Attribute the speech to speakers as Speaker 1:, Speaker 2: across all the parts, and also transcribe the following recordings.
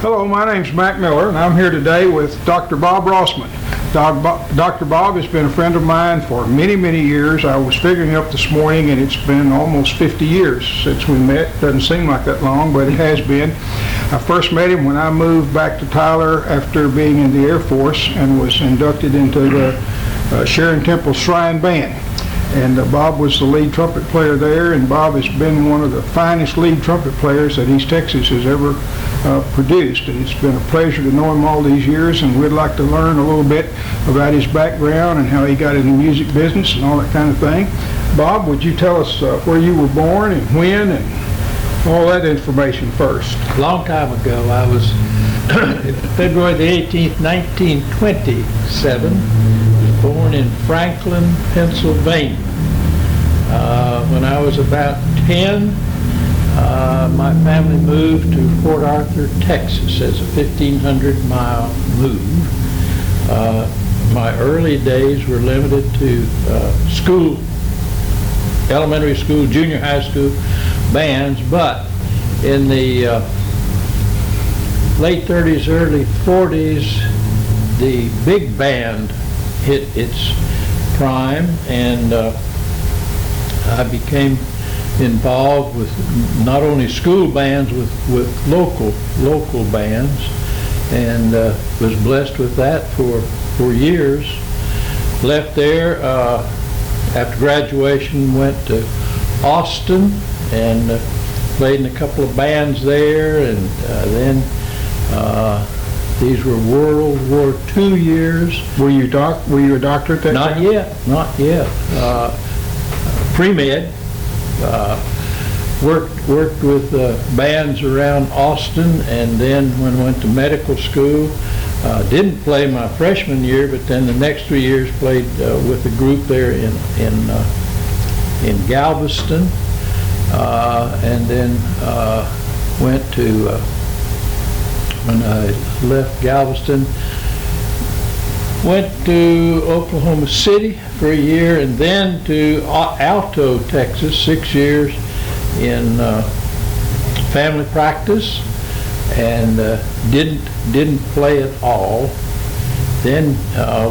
Speaker 1: Hello, my name's Mac Miller, and I'm here today with Dr. Bob Rossman. Dr. Bob has been a friend of mine for many, many years. I was figuring up this morning, and it's been almost 50 years since we met. Doesn't seem like that long, but it has been. I first met him when I moved back to Tyler after being in the Air Force and was inducted into the Sharon Temple Shrine Band. And Bob was the lead trumpet player there, and Bob has been one of the finest lead trumpet players that East Texas has ever produced. And it's been a pleasure to know him all these years, and we'd like to learn a little bit about his background and how he got in the music business and all that kind of thing. Bob, would you tell us where you were born and when and all that information first?
Speaker 2: A long time ago. I was February the 18th, 1927. Born in Franklin, Pennsylvania. When I was about 10, my family moved to Fort Arthur, Texas as a 1,500-mile move. My early days were limited to school, elementary school, junior high school bands, but in the late 30s, early 40s, the big band hit its prime, and I became involved with not only school bands, with local bands, and was blessed with that for years. Left there after graduation, went to Austin and played in a couple of bands there, and then these were World War II years.
Speaker 1: Were you a doctor at that time?
Speaker 2: Not yet. Pre-med. Worked with bands around Austin, and then when I went to medical school, didn't play my freshman year, but then the next 3 years played with a group there in Galveston, and then went to when I left Galveston, went to Oklahoma City for a year, and then to Alto, Texas, 6 years in family practice, and didn't play at all. Then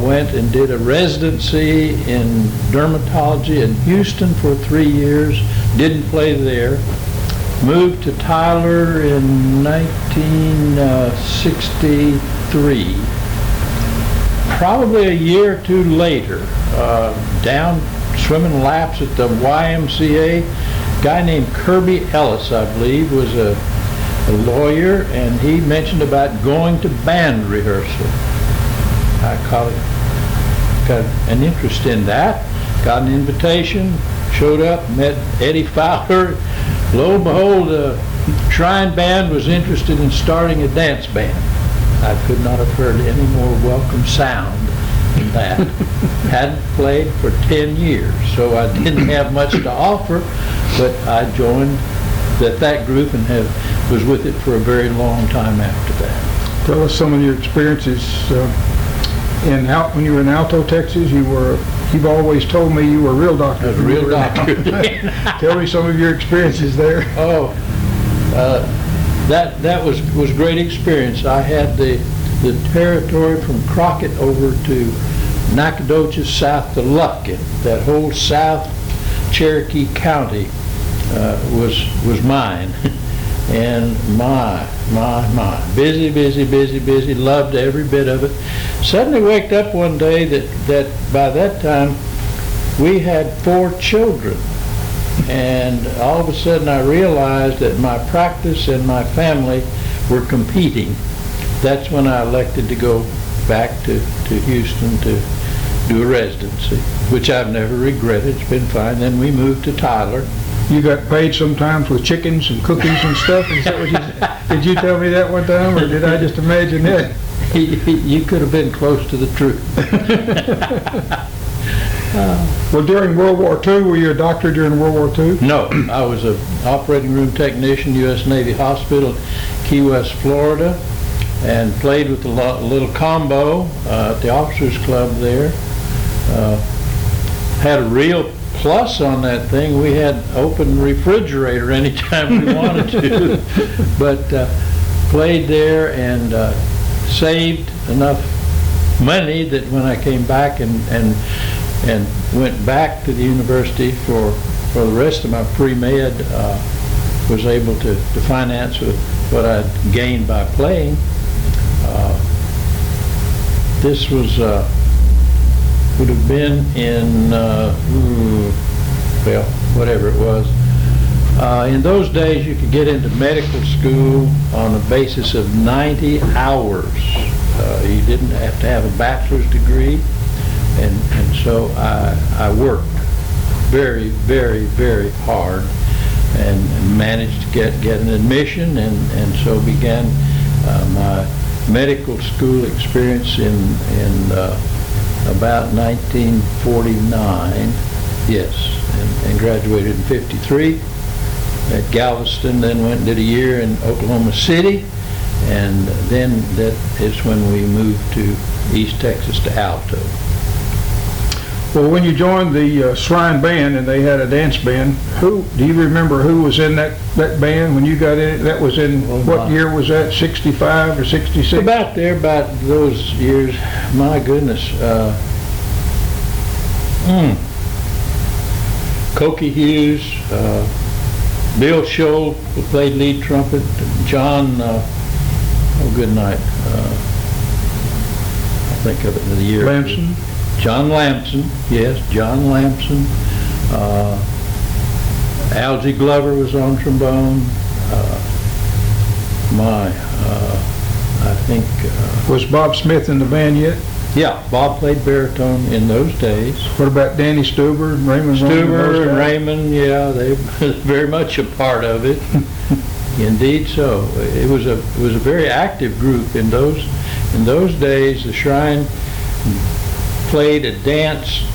Speaker 2: went and did a residency in dermatology in Houston for 3 years, didn't play there. Moved to Tyler in 1963. Probably a year or two later, down swimming laps at the YMCA, a guy named Kirby Ellis, I believe, was a lawyer, and he mentioned about going to band rehearsal. I got an interest in that, got an invitation, showed up, met Eddie Fowler. Lo and behold, the Shrine Band was interested in starting a dance band. I could not have heard any more welcome sound than that. Hadn't played for 10 years, so I didn't have much to offer, but I joined that group and was with it for a very long time after that.
Speaker 1: Tell us some of your experiences when you were in Alto, Texas. You've always told me you were a real doctor.
Speaker 2: I was a real doctor.
Speaker 1: Tell me some of your experiences there.
Speaker 2: Oh, that was great experience. I had the territory from Crockett over to Nacogdoches, south to Lufkin. That whole South Cherokee County was mine. And my, busy, loved every bit of it. Suddenly waked up one day that by that time we had 4 children. And all of a sudden I realized that my practice and my family were competing. That's when I elected to go back to Houston to do a residency, which I've never regretted. It's been fine. Then we moved to Tyler.
Speaker 1: You got paid sometimes with chickens and cookies and stuff? Is that what did you tell me that one time, or did I just imagine it?
Speaker 2: You could have been close to the truth.
Speaker 1: Well, during World War II, were you a doctor during World War II?
Speaker 2: No, I was an operating room technician, U.S. Navy Hospital, Key West, Florida, and played with a little combo at the Officers Club there. Had a real plus on that thing. We had open refrigerator anytime we wanted to. But played there and saved enough money that when I came back and went back to the university for the rest of my pre-med, was able to finance what I'd gained by playing. This was would have been in well, whatever it was. In those days, you could get into medical school on the basis of 90 hours. You didn't have to have a bachelor's degree, and so I worked very, very, very hard and managed to get an admission, and so began my medical school experience in about 1949. Yes, and graduated in 53 at Galveston, then went and did a year in Oklahoma City, and then that is when we moved to East Texas to alto.
Speaker 1: Well, when you joined the Shrine Band and they had a dance band, do you remember who was in that band when you got in it? That was in, what year was that, 65 or 66?
Speaker 2: About those years. My goodness. Cokie Hughes, Bill Scholl, who played lead trumpet, John, good night, I'll think of it in the year.
Speaker 1: Lamson?
Speaker 2: John Lamson, yes, John Lamson. Algie Glover was on trombone. I think...
Speaker 1: was Bob Smith in the band yet?
Speaker 2: Yeah, Bob played baritone in those days.
Speaker 1: What about Danny Stuber and Raymond?
Speaker 2: Stuber and Raymond, yeah, they were very much a part of it. Indeed so. It was a very active group in those days. The Shrine played a dance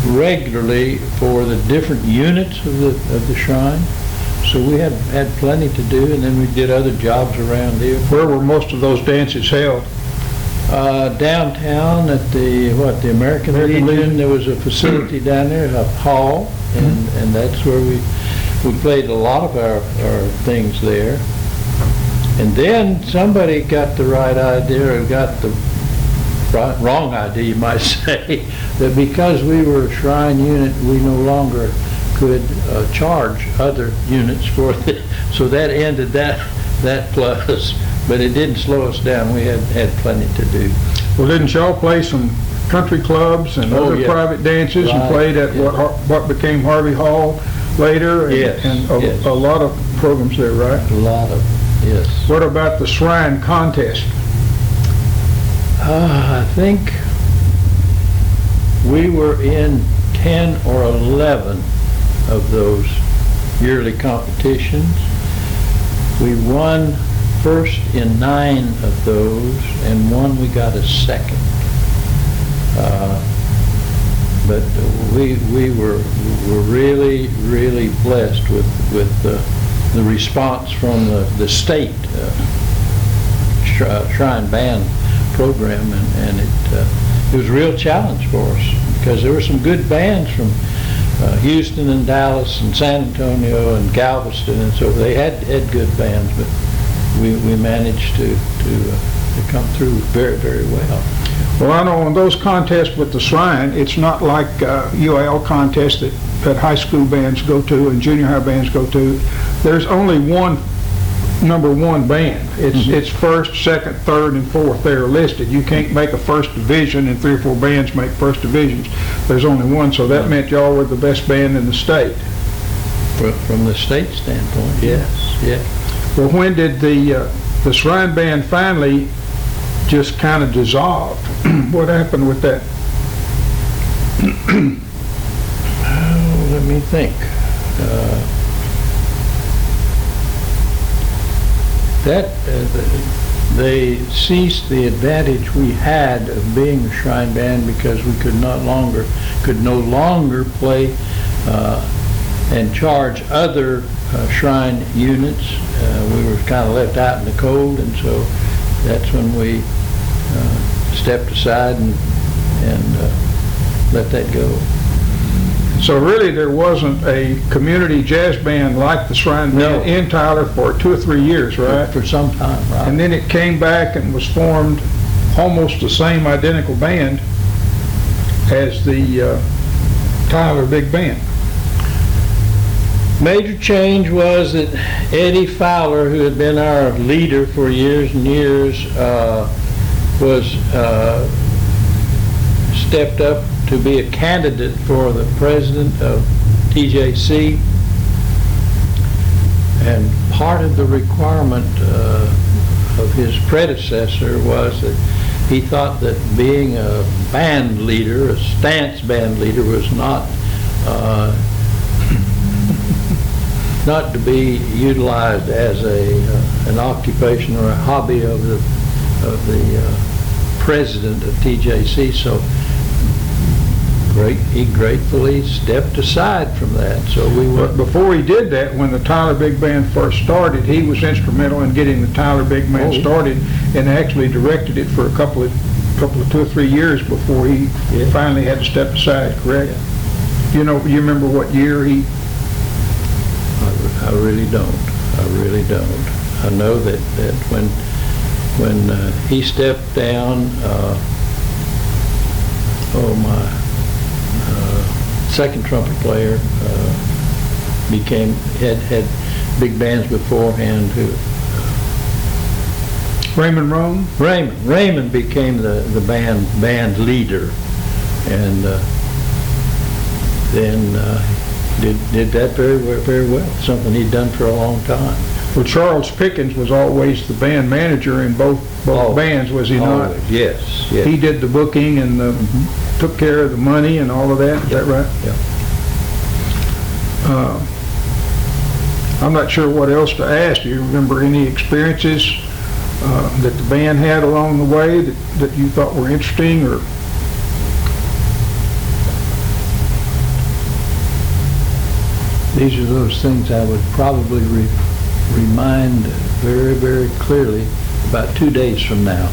Speaker 2: regularly for the different units of the Shrine. So we had plenty to do, and then we did other jobs around here.
Speaker 1: Where were most of those dances held?
Speaker 2: Downtown at the American Legion. There was a facility down there, a hall, and that's where we played a lot of our things there. And then somebody got the right idea, or got the wrong idea, you might say, that because we were a Shrine unit, we no longer could charge other units for it. So that ended that plus. But it didn't slow us down. We had plenty to do.
Speaker 1: Well, didn't y'all play some country clubs and other private dances, right, and played at what became Harvey Hall later? And,
Speaker 2: yes.
Speaker 1: And a lot of programs there, right?
Speaker 2: A lot of, yes.
Speaker 1: What about the Shrine contest?
Speaker 2: I think we were in 10 or 11 of those yearly competitions. We won first in 9 of those, and one we got a second. But we were really, really blessed with the response from the state Shrine Band program, and it was a real challenge for us, because there were some good bands from Houston and Dallas and San Antonio and Galveston, and so they had good bands, but we managed to come through very, very well.
Speaker 1: Well, I know on those contests with the Shrine, it's not like UIL contests that high school bands go to and junior high bands go to. There's only one number one band. It's first, second, third, and fourth. They're listed. You can't make a first division, and 3 or 4 bands make first divisions. There's only one, so that meant y'all were the best band in the state.
Speaker 2: From the state standpoint, yes, yeah.
Speaker 1: Well, when did the Shrine Band finally just kind of dissolve? What happened with that?
Speaker 2: Let me think. They ceased the advantage we had of being a Shrine Band, because we could no longer play and charge other Shrine units. We were kind of left out in the cold, and so that's when we stepped aside and let that go.
Speaker 1: So really, there wasn't a community jazz band like the Shrine
Speaker 2: No.
Speaker 1: Band in Tyler for 2 or 3 years, right?
Speaker 2: For some time, right?
Speaker 1: And then it came back and was formed almost the same identical band as the Tyler Big Band.
Speaker 2: Major change was that Eddie Fowler, who had been our leader for years and years, was stepped up to be a candidate for the president of TJC. And part of the requirement of his predecessor was that he thought that being a band leader, a stance band leader, was not not to be utilized as an occupation or a hobby of the president of TJC. So he gratefully stepped aside from that. So we were.
Speaker 1: But before he did that, when the Tyler Big Band first started, he was instrumental in getting the Tyler Big Band started, and actually directed it for a couple of 2 or 3 years before he finally had to step aside. Correct? Yeah. You remember what year he?
Speaker 2: I really don't. I really don't. I know that when he stepped down, my second trumpet player had big bands beforehand. Who
Speaker 1: Raymond Roan?
Speaker 2: Raymond became the band leader, and then did that very well. Something he'd done for a long time.
Speaker 1: Well, Charles Pickens was always the band manager in both bands, was he not?
Speaker 2: Yes.
Speaker 1: He did the booking and took care of the money and all of that. Is that right?
Speaker 2: Yeah.
Speaker 1: I'm not sure what else to ask. Do you remember any experiences that the band had along the way that you thought were interesting, or?
Speaker 2: These are those things I would probably remind very, very clearly about 2 days from now.